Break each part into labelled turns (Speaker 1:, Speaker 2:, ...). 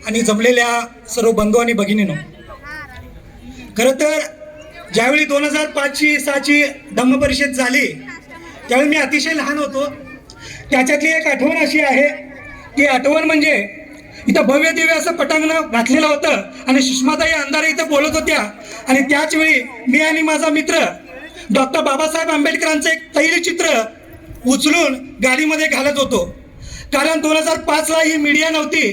Speaker 1: आणि जमलेल्या सर्व बंधू आणि भगिनींनो, खरं तर ज्यावेळी 2005-6ची धम्म परिषद झाली त्यावेळी मी अतिशय लहान होतो. त्याच्यातली एक आठवण अशी आहे की आठवण म्हणजे इथं भव्य दिव्य असं पटांगण घातलेलं होतं आणि सुषमाताई अंधारे इथं बोलत होत्या आणि त्याच वेळी मी आणि माझा मित्र डॉक्टर बाबासाहेब आंबेडकरांचं एक तैलचित्र उचलून गाडीमध्ये घालत होतो. कारण 2005ला ही मीडिया नव्हती,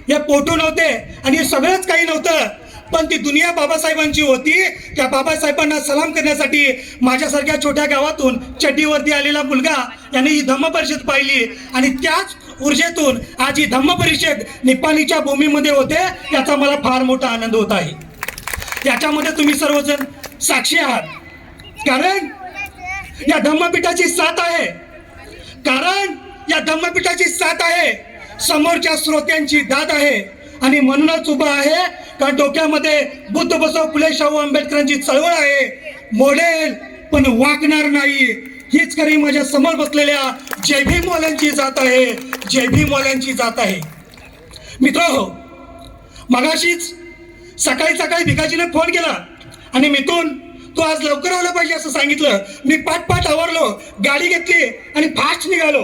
Speaker 1: या फोटो नव्हते आणि हे सगळंच काही नव्हतं, पण ती दुनिया बाबासाहेबांची होती. त्या बाबासाहेबांना सलाम करण्यासाठी माझ्यासारख्या छोट्या गावातून चड्डीवरती आलेला मुलगा याने ही धम्म परिषद पाहिली आणि त्याच ऊर्जेतून आज ही धम्म परिषद निपाणीच्या भूमीमध्ये होते. याचा मला फार मोठा आनंद होत आहे. याच्यामध्ये तुम्ही सर्वजण साक्षी आहात. कारण या धम्मपीठाची साथ आहे, कारण या धम्मपीठाची साथ आहे, समोरच्या श्रोत्यांची दाद आहे आणि म्हणूनच उभा आहे कारण डोक्यामध्ये बुद्ध बसव फुले शाहू आंबेडकरांची चळवळ आहे. मोडेल पण वाकणार नाही, हीच खरी माझ्या समोर बसलेल्या जय भीम वाल्यांची जात आहे, जय भीम वाल्यांची जात आहे. मित्र, मगाशीच सकाळी भिकाजीने फोन केला आणि मिथून तू आज लवकर आलं पाहिजे असं सांगितलं. मी पाठ आवरलो, गाडी घेतली आणि फास्ट निघालो.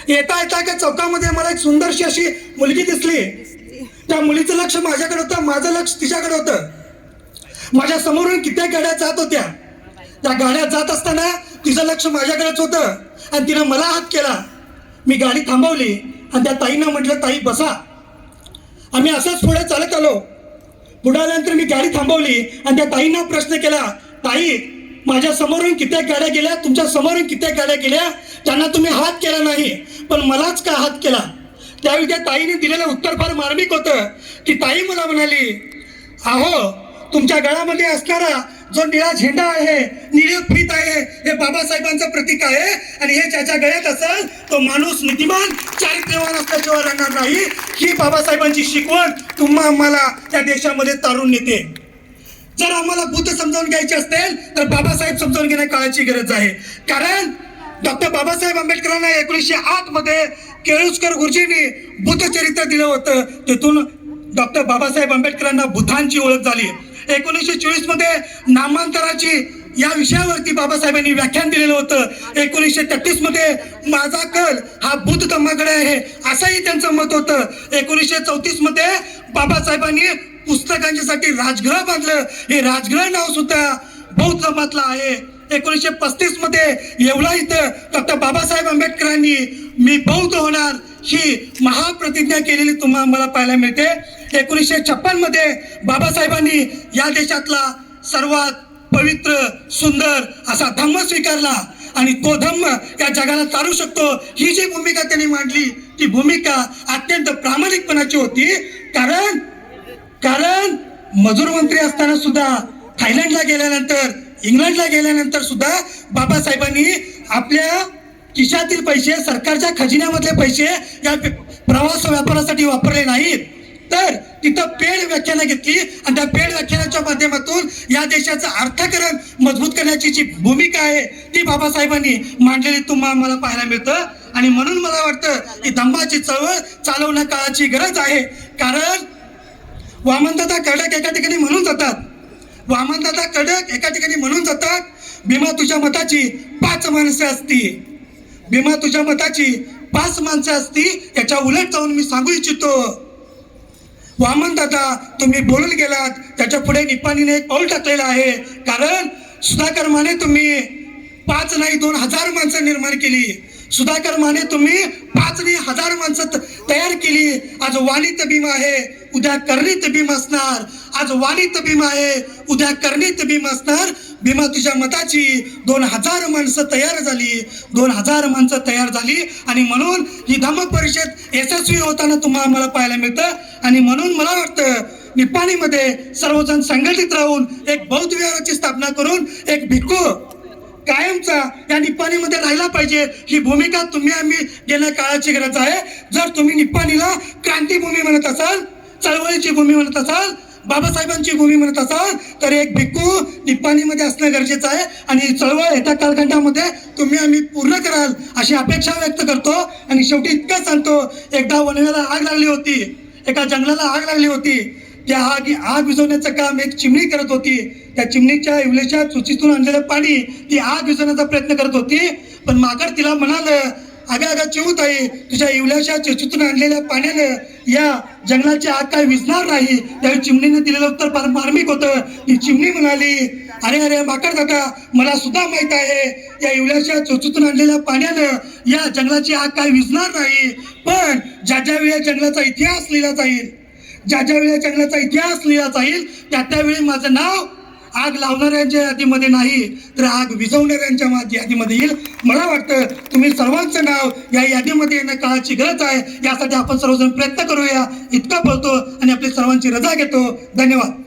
Speaker 1: येता का चौकामध्ये मला एक सुंदरशी अशी मुलगी दिसली. त्या मुलीचं लक्ष माझ्याकडे होतं, माझं लक्ष तिच्याकडे होतं. माझ्या समोरून कित्येक गाड्या जात होत्या. त्या गाड्या जात असताना तिचं लक्ष माझ्याकडेच होतं आणि तिनं मला हात केला. मी गाडी थांबवली आणि त्या ताईनं म्हटलं, ताई बसा. आम्ही असंच पुढे चालत आलो. पुढे आल्यानंतर मी गाडी थांबवली आणि त्या ताईनं प्रश्न केला, ताई माझ्या समोरून कित्येक गाड्या गेल्या, तुमच्या समोरून कित्येक गाड्या गेल्या, त्यांना तुम्ही हात केला नाही पण मलाच का हात केला? त्यावेळी त्या ताईने दिलेलं उत्तर फार मार्मिक होतं की ताई मला म्हणाली, अहो तुमच्या गळ्यामध्ये असणारा जो निळा झेंडा आहे, निळी फीत आहे, हे बाबासाहेबांचं प्रतीक आहे आणि हे ज्याच्या गळ्यात असेल तो माणूस नीतिमान चारित्र्यवान असल्याशिवाय राहणार नाही. ही बाबासाहेबांची शिकवण तुम्हा आम्हाला त्या देशामध्ये तारून नेते. जर आम्हाला बुद्ध समजावून घ्यायचे असतील तर बाबासाहेब समजावून घेण्या काळाची गरज आहे. कारण डॉक्टर बाबासाहेब आंबेडकरांना 1908 मध्ये केळुस्कर गुरुजींनी बुद्ध चरित्र दिलं होतं. तिथून डॉक्टर बाबासाहेब आंबेडकरांना बुद्धांची ओळख झाली. 1924 मध्ये नामांतराची या विषयावरती बाबासाहेबांनी व्याख्यान दिलेलं होतं. 1933 मध्ये माझा कल हा बुद्ध धम्माकडे आहे असंही त्यांचं मत होतं. 1934 मध्ये बाबासाहेबांनी पुस्तकांच्यासाठी राजगृह बांधलं. हे राजगृह नाव सुद्धा बौद्ध धर्मातलं आहे. 1935 मध्ये येवला इथं डॉक्टर बाबासाहेब आंबेडकरांनी मी बौद्ध होणार ही महाप्रतिज्ञा केलेली तुम्हाला मला पाहायला मिळते. 1956 मध्ये बाबासाहेबांनी या देशातला सर्वात पवित्र सुंदर असा धम्म स्वीकारला आणि तो धम्म या जगाला तारू शकतो. ही जी भूमिका त्यांनी मांडली ती भूमिका अत्यंत प्रामाणिकपणाची होती. कारण मजूर मंत्री असताना सुद्धा, थायलंडला गेल्यानंतर, इंग्लंडला गेल्यानंतर सुद्धा बाबासाहेबांनी आपल्या खिशातील पैसे, सरकारच्या खजिन्यामधले पैसे या प्रवास व्यापारासाठी वापरले नाहीत, तर तिथं पेड व्याख्यानं घेतली आणि त्या पेड व्याख्यानाच्या माध्यमातून या देशाचं अर्थकारण मजबूत करण्याची जी भूमिका आहे ती बाबासाहेबांनी मांडलेली तुम्हाला आम्हाला पाहायला मिळतं. आणि म्हणून मला वाटतं की धम्माची चळवळ चालवण्या काळाची गरज आहे. कारण वामनदादा कडक एका ठिकाणी म्हणून जातात, वामनदादा कडक एका ठिकाणी म्हणून जातात, भीमा तुझ्या मताची 5 माणसं असती, भीमा तुझ्या मताची 5 माणसं असती. याच्या उलट जाऊन मी सांगू इच्छितो, वामनदादा तुम्ही बोलून गेलात, त्याच्या पुढे निपाणीने एक पाऊल टाकलेलं आहे. कारण सुधाकर माने तुम्ही 5 नाही 2000 माणसं निर्माण केली. सुधाकर माने तुम्ही 5 नाही 1000 माणसं तयार केली. आज वाणीत भीम आहे, उद्या कर्णित भीम असणार. आज वाणीत भीम आहे, उद्या कर्णित भीम असणार. भीमा तुझ्या मताची 2000 माणसं तयार झाली, 2000 माणसं तयार झाली आणि म्हणून ही धम्म परिषद यशस्वी होताना तुम्हाला आम्हाला पाहायला मिळतं. आणि म्हणून मला वाटतं निपाणीमध्ये सर्वजण संघटित राहून एक बौद्ध विहाराची स्थापना करून एक भिक्खू कायमचा या निपाणीमध्ये राहिला पाहिजे. ही भूमिका तुम्ही आम्ही घेण्या काळाची गरज आहे. जर तुम्ही निपाणीला क्रांतीभूमी म्हणत असाल, चळवळीची भूमी म्हणत असाल, बाबासाहेबांची भूमी म्हणत असाल तर एक भिक्खू निपाणीमध्ये असणं गरजेचं आहे. आणि चळवळ येत्या कालखंडामध्ये तुम्ही आम्ही पूर्ण कराल अशी अपेक्षा व्यक्त करतो. आणि शेवटी इतकं सांगतो, एकदा वनवेला आग लागली होती, एका जंगलाला आग लागली होती. त्या आग विझवण्याचं काम एक चिमणी करत होती. त्या चिमणीच्या इवलेच्या चुचीतून आणलेलं पाणी ती आग विझवण्याचा प्रयत्न करत होती. पण माकड तिला म्हणालं, अगं चिमूताई, तुझ्या इवल्याच्या चुचीतून आणलेल्या पाण्यानं या जंगलाची आग काय विझणार नाही. त्यावेळी चिमणीने दिलेलं उत्तर फार मार्मिक होतं. ती चिमणी म्हणाली, अरे अरे माकड काका, मला सुद्धा माहित आहे या इवल्याच्या चुचीतून आणलेल्या पाण्यानं या जंगलाची आग काय विझणार नाही. पण ज्या ज्या वेळी जंगलाचा इतिहास लिहिला जाईल, ज्या ज्या वेळी जंगलाचा इतिहास लिहिला जाईल, त्या त्यावेळी माझं नाव आग लावणाऱ्यांच्या यादीमध्ये नाही, तर आग विझवणाऱ्यांच्या यादीमध्ये येईल. मला वाटतं तुम्ही सर्वांचं नाव या यादीमध्ये येणं काळाची गरज आहे. यासाठी आपण सर्वजण प्रयत्न करूया. इतका बोलतो आणि आपली सर्वांची रजा घेतो. धन्यवाद.